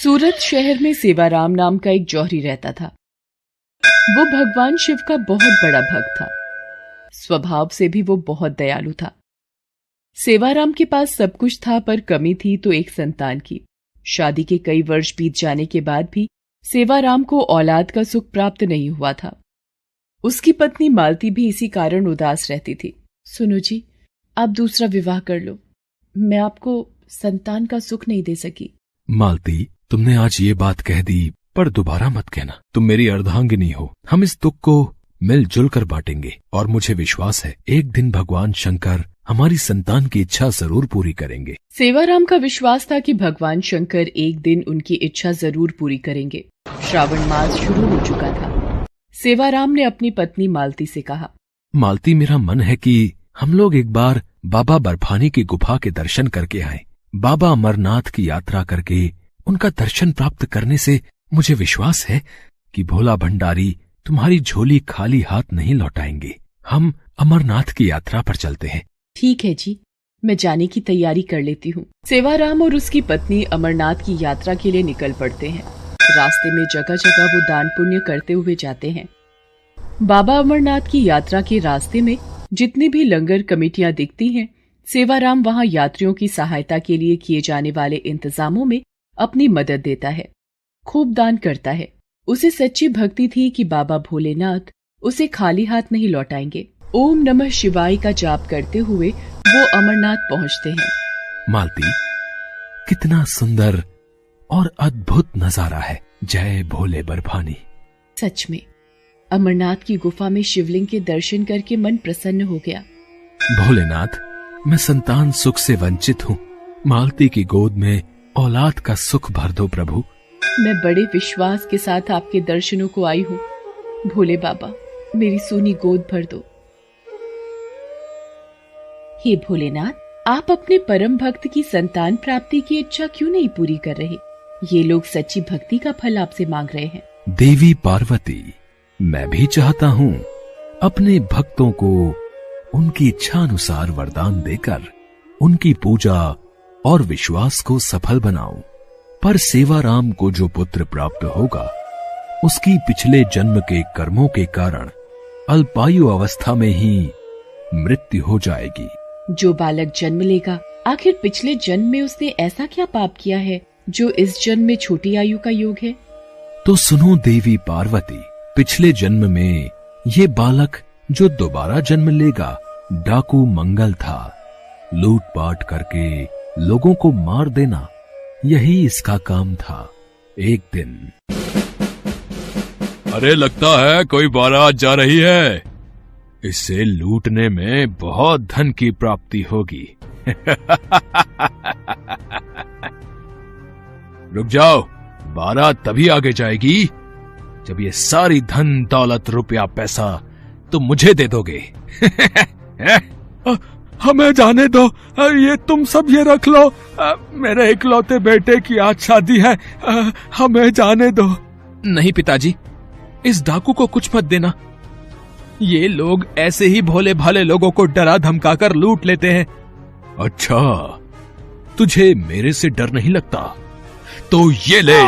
सूरत शहर में सेवाराम नाम का एक जौहरी रहता था। वो भगवान शिव का बहुत बड़ा भक्त था। स्वभाव से भी वो बहुत दयालु था। सेवाराम के पास सब कुछ था, पर कमी थी तो एक संतान की। शादी के कई वर्ष बीत जाने के बाद भी सेवाराम को औलाद का सुख प्राप्त नहीं हुआ था। उसकी पत्नी मालती भी इसी कारण उदास रहती थी। सुनो जी, आप दूसरा विवाह कर लो, मैं आपको संतान का सुख नहीं दे सकी। मालती, तुमने आज ये बात कह दी, पर दोबारा मत कहना। तुम मेरी अर्धांगिनी हो। हम इस दुख को मिलजुल कर बांटेंगे और मुझे विश्वास है एक दिन भगवान शंकर हमारी संतान की इच्छा जरूर पूरी करेंगे। सेवाराम का विश्वास था कि भगवान शंकर एक दिन उनकी इच्छा जरूर पूरी करेंगे। श्रावण मास शुरू हो चुका था। सेवाराम ने अपनी पत्नी मालती से कहा, मालती, मेरा मन है कि हम लोग एक बार बाबा बर्फानी की गुफा के दर्शन करके आए। बाबा अमरनाथ की यात्रा करके उनका दर्शन प्राप्त करने से मुझे विश्वास है कि भोला भंडारी तुम्हारी झोली खाली हाथ नहीं लौटाएंगे। हम अमरनाथ की यात्रा पर चलते हैं। ठीक है जी, मैं जाने की तैयारी कर लेती हूँ। सेवाराम और उसकी पत्नी अमरनाथ की यात्रा के लिए निकल पड़ते हैं। रास्ते में जगह जगह वो दान पुण्य करते हुए जाते हैं। बाबा अमरनाथ की यात्रा के रास्ते में जितनी भी लंगर कमेटियां दिखती हैं, सेवाराम वहां यात्रियों की सहायता के लिए किए जाने वाले इंतजामों में अपनी मदद देता है, खूब दान करता है। उसे सच्ची भक्ति थी कि बाबा भोलेनाथ उसे खाली हाथ नहीं लौटाएंगे। ओम नमः शिवाय का जाप करते हुए वो अमरनाथ पहुंचते हैं। मालती, कितना सुंदर और अद्भुत नजारा है। जय भोले बर्फानी। सच में अमरनाथ की गुफा में शिवलिंग के दर्शन करके मन प्रसन्न हो गया। भोलेनाथ, मैं संतान सुख से वंचित हूँ। मालती की गोद में औलाद का सुख भर दो प्रभु। मैं बड़े विश्वास के साथ आपके दर्शनों को आई हूँ। भोले बाबा, मेरी सोनी गोद भर दो। हे भोलेनाथ, आप अपने परम भक्त की संतान प्राप्ति की इच्छा क्यों नहीं पूरी कर रहे? ये लोग सच्ची भक्ति का फल आपसे मांग रहे हैं। देवी पार्वती, मैं भी चाहता हूँ अपने भक्तों को उनकी इच्छा अनुसार वरदान देकर उनकी पूजा और विश्वास को सफल बनाऊं। पर सेवाराम को जो पुत्र प्राप्त होगा उसकी पिछले जन्म के कर्मों के कारण अल्पायु अवस्था में ही मृत्यु हो जाएगी। जो बालक जन्म लेगा, आखिर पिछले जन्म में उसने ऐसा क्या पाप किया है जो इस जन्म में छोटी आयु का योग है? तो सुनो देवी पार्वती, पिछले जन्म में ये बालक जो दोबारा जन्म लेगा डाकू मंगल था। लूटपाट करके लोगों को मार देना, यही इसका काम था। एक दिन, अरे लगता है कोई बारात जा रही है। इससे लूटने में बहुत धन की प्राप्ति होगी। रुक जाओ, बारात तभी आगे जाएगी जब ये सारी धन दौलत रुपया पैसा तुम मुझे दे दोगे। हमें जाने दो, ये तुम सब ये रख लो। मेरे इकलौते बेटे की आज शादी है, हमें जाने दो। नहीं पिताजी, इस डाकू को कुछ मत देना। ये लोग ऐसे ही भोले भाले लोगों को डरा धमकाकर लूट लेते हैं। अच्छा, तुझे मेरे से डर नहीं लगता? तो ये ले।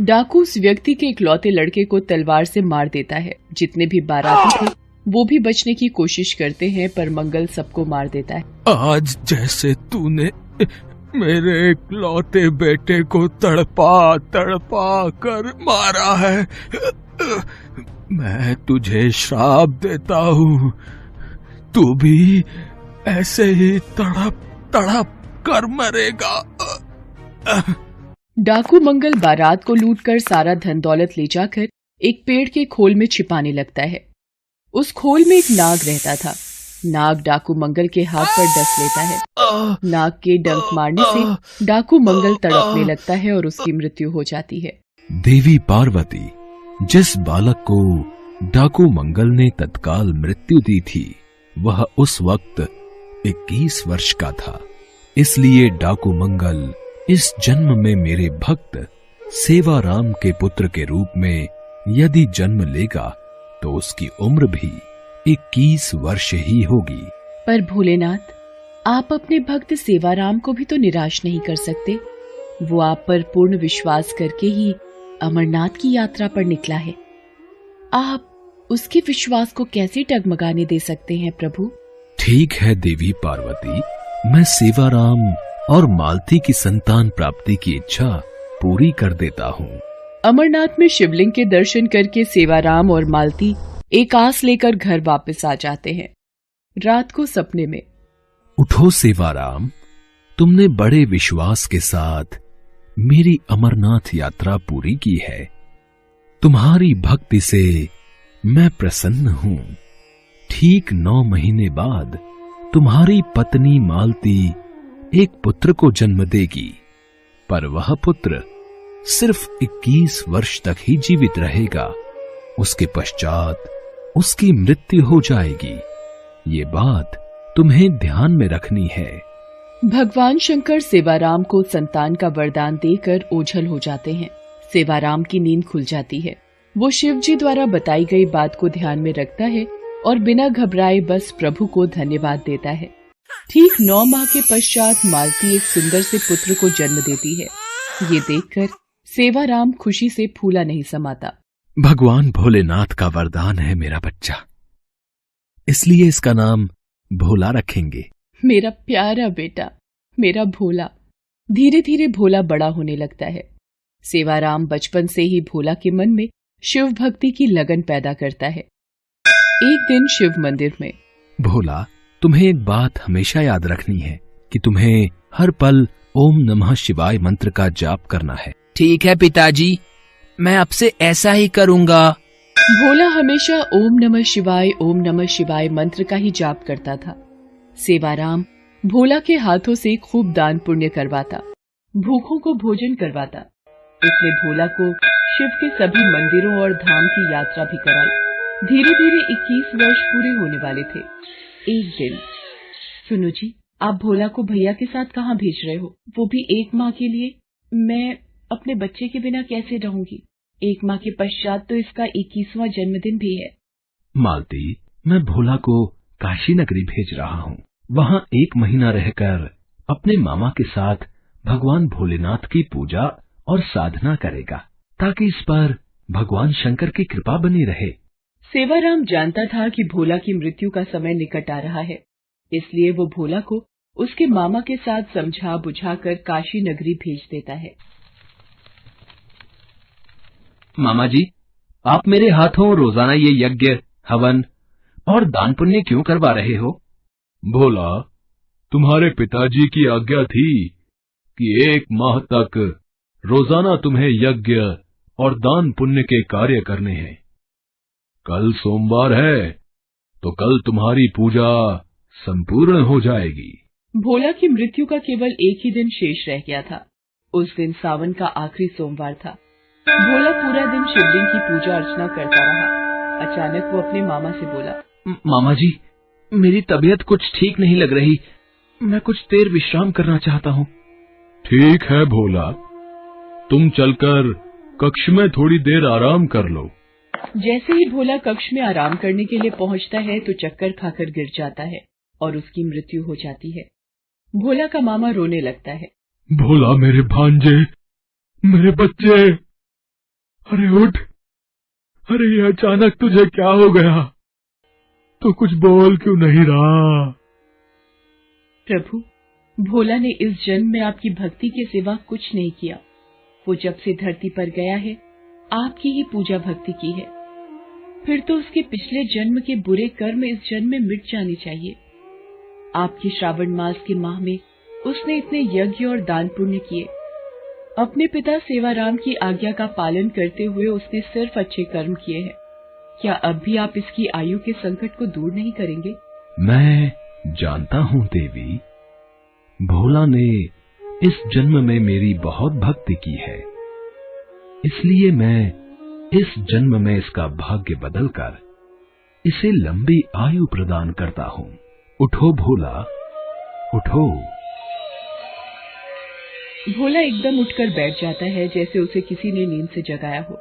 डाकू उस व्यक्ति के इकलौते लड़के को तलवार से मार देता है। जितने भी बाराती थे वो भी बचने की कोशिश करते हैं, पर मंगल सबको मार देता है। आज जैसे तूने मेरे इकलौते बेटे को तड़पा तड़पा कर मारा है, मैं तुझे श्राप देता हूँ, तू भी ऐसे ही तड़प तड़प कर मरेगा। डाकू मंगल बारात को लूटकर सारा धन दौलत ले जाकर एक पेड़ के खोल में छिपाने लगता है। उस खोल में एक नाग रहता था। नाग डाकू मंगल के हाथ पर डस लेता है। नाग के डंक मारने से डाकू मंगल तड़पने लगता है और उसकी मृत्यु हो जाती है। देवी पार्वती, जिस बालक को डाकू मंगल ने तत्काल मृत्यु दी थी वह उस वक्त 21 वर्ष का था। इसलिए डाकू मंगल इस जन्म में मेरे भक्त सेवाराम के पुत्र के रूप में यदि जन्म लेगा तो उसकी उम्र भी 21 वर्ष ही होगी। पर भोलेनाथ, आप अपने भक्त सेवाराम को भी तो निराश नहीं कर सकते। वो आप पर पूर्ण विश्वास करके ही अमरनाथ की यात्रा पर निकला है। आप उसके विश्वास को कैसे डगमगाने दे सकते हैं प्रभु? ठीक है देवी पार्वती, मैं सेवाराम और मालती की संतान प्राप्ति की इच्छा पूरी कर देता हूँ। अमरनाथ में शिवलिंग के दर्शन करके सेवाराम और मालती एक आस लेकर घर वापस आ जाते हैं। रात को सपने में, उठो सेवाराम, तुमने बड़े विश्वास के साथ मेरी अमरनाथ यात्रा पूरी की है। तुम्हारी भक्ति से मैं प्रसन्न हूं। ठीक 9 महीने बाद तुम्हारी पत्नी मालती एक पुत्र को जन्म देगी, पर वह पुत्र सिर्फ 21 वर्ष तक ही जीवित रहेगा। उसके पश्चात उसकी मृत्यु हो जाएगी। ये बात तुम्हें ध्यान में रखनी है। भगवान शंकर सेवाराम को संतान का वरदान देकर ओझल हो जाते हैं। सेवाराम की नींद खुल जाती है। वो शिव जी द्वारा बताई गई बात को ध्यान में रखता है और बिना घबराए बस प्रभु को धन्यवाद देता है। ठीक 9 माह के पश्चात मालती एक सुंदर से पुत्र को जन्म देती है। ये देखकर सेवाराम खुशी से फूला नहीं समाता। भगवान भोलेनाथ का वरदान है मेरा बच्चा, इसलिए इसका नाम भोला रखेंगे। मेरा प्यारा बेटा, मेरा भोला। धीरे धीरे भोला बड़ा होने लगता है। सेवाराम बचपन से ही भोला के मन में शिव भक्ति की लगन पैदा करता है। एक दिन शिव मंदिर में, भोला, तुम्हें एक बात हमेशा याद रखनी है कि तुम्हें हर पल ओम नमः शिवाय मंत्र का जाप करना है। ठीक है पिताजी, मैं अब से ऐसा ही करूंगा। भोला हमेशा ओम नमः शिवाय मंत्र का ही जाप करता था। सेवाराम भोला के हाथों से खूब दान पुण्य करवाता, भूखों को भोजन करवाता। उसने भोला को शिव के सभी मंदिरों और धाम की यात्रा भी कराई। धीरे धीरे 21 वर्ष पूरे होने वाले थे। एक दिन, सुनो जी, आप भोला को भैया के साथ कहाँ भेज रहे हो? वो भी 1 माह के लिए? मैं अपने बच्चे के बिना कैसे रहूंगी? 1 माह के पश्चात तो इसका 21वां जन्मदिन भी है। मालती, मैं भोला को काशी नगरी भेज रहा हूँ। वहाँ 1 महीना रहकर अपने मामा के साथ भगवान भोलेनाथ की पूजा और साधना करेगा, ताकि इस पर भगवान शंकर की कृपा बनी रहे। सेवाराम जानता था कि भोला की मृत्यु का समय निकट आ रहा है, इसलिए वो भोला को उसके मामा के साथ समझा बुझाकर काशी नगरी भेज देता है। मामा जी, आप मेरे हाथों रोजाना ये यज्ञ, हवन और दान पुण्य क्यों करवा रहे हो? भोला, तुम्हारे पिताजी की आज्ञा थी कि 1 माह तक रोजाना तुम्हें यज्ञ और दान पुण्य के कार्य करने हैं। कल सोमवार है, तो कल तुम्हारी पूजा संपूर्ण हो जाएगी। भोला की मृत्यु का केवल एक ही दिन शेष रह गया था। उस दिन सावन का आखिरी सोमवार था। भोला पूरा दिन शिवलिंग की पूजा अर्चना करता रहा। अचानक वो अपने मामा से बोला, मामा जी, मेरी तबीयत कुछ ठीक नहीं लग रही। मैं कुछ देर विश्राम करना चाहता हूँ। ठीक है भोला, तुम चलकर कक्ष में थोड़ी देर आराम कर लो। जैसे ही भोला कक्ष में आराम करने के लिए पहुंचता है तो चक्कर खाकर गिर जाता है और उसकी मृत्यु हो जाती है। भोला का मामा रोने लगता है। भोला मेरे भांजे, मेरे बच्चे, अरे उठ, अरे ये अचानक तुझे क्या हो गया? तो कुछ बोल क्यों नहीं रहा? प्रभु, भोला ने इस जन्म में आपकी भक्ति के सिवा कुछ नहीं किया। वो जब से धरती पर गया है, आपकी ही पूजा भक्ति की है। फिर तो उसके पिछले जन्म के बुरे कर्म इस जन्म में मिट जाने चाहिए। आपके श्रावण मास के माह में उसने इतने यज्ञ और दान पुण्य किए। अपने पिता सेवाराम की आज्ञा का पालन करते हुए उसने सिर्फ अच्छे कर्म किए हैं। क्या अब भी आप इसकी आयु के संकट को दूर नहीं करेंगे? मैं जानता हूँ देवी, भोला ने इस जन्म में मेरी बहुत भक्ति की है, इसलिए मैं इस जन्म में इसका भाग्य बदलकर इसे लंबी आयु प्रदान करता हूँ। उठो भोला, उठो। भोला एकदम उठकर बैठ जाता है, जैसे उसे किसी ने नींद से जगाया हो।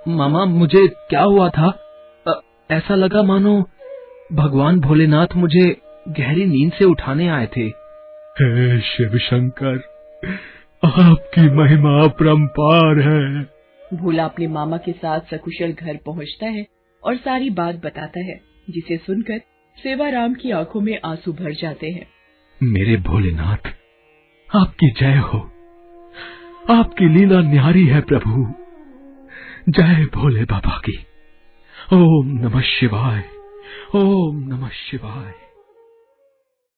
मामा, मुझे क्या हुआ था? ऐसा लगा मानो भगवान भोलेनाथ मुझे गहरी नींद से उठाने आए थे। हे शिव शंकर, आपकी महिमा अपरंपार है। भोला अपने मामा के साथ सकुशल घर पहुंचता है और सारी बात बताता है, जिसे सुनकर सेवाराम की आंखों में आंसू भर जाते हैं। मेरे भोलेनाथ, आपकी जय हो। आपकी लीला न्यारी है प्रभु। जय भोले बाबा की। ओम नमः शिवाय। ओम नमः शिवाय।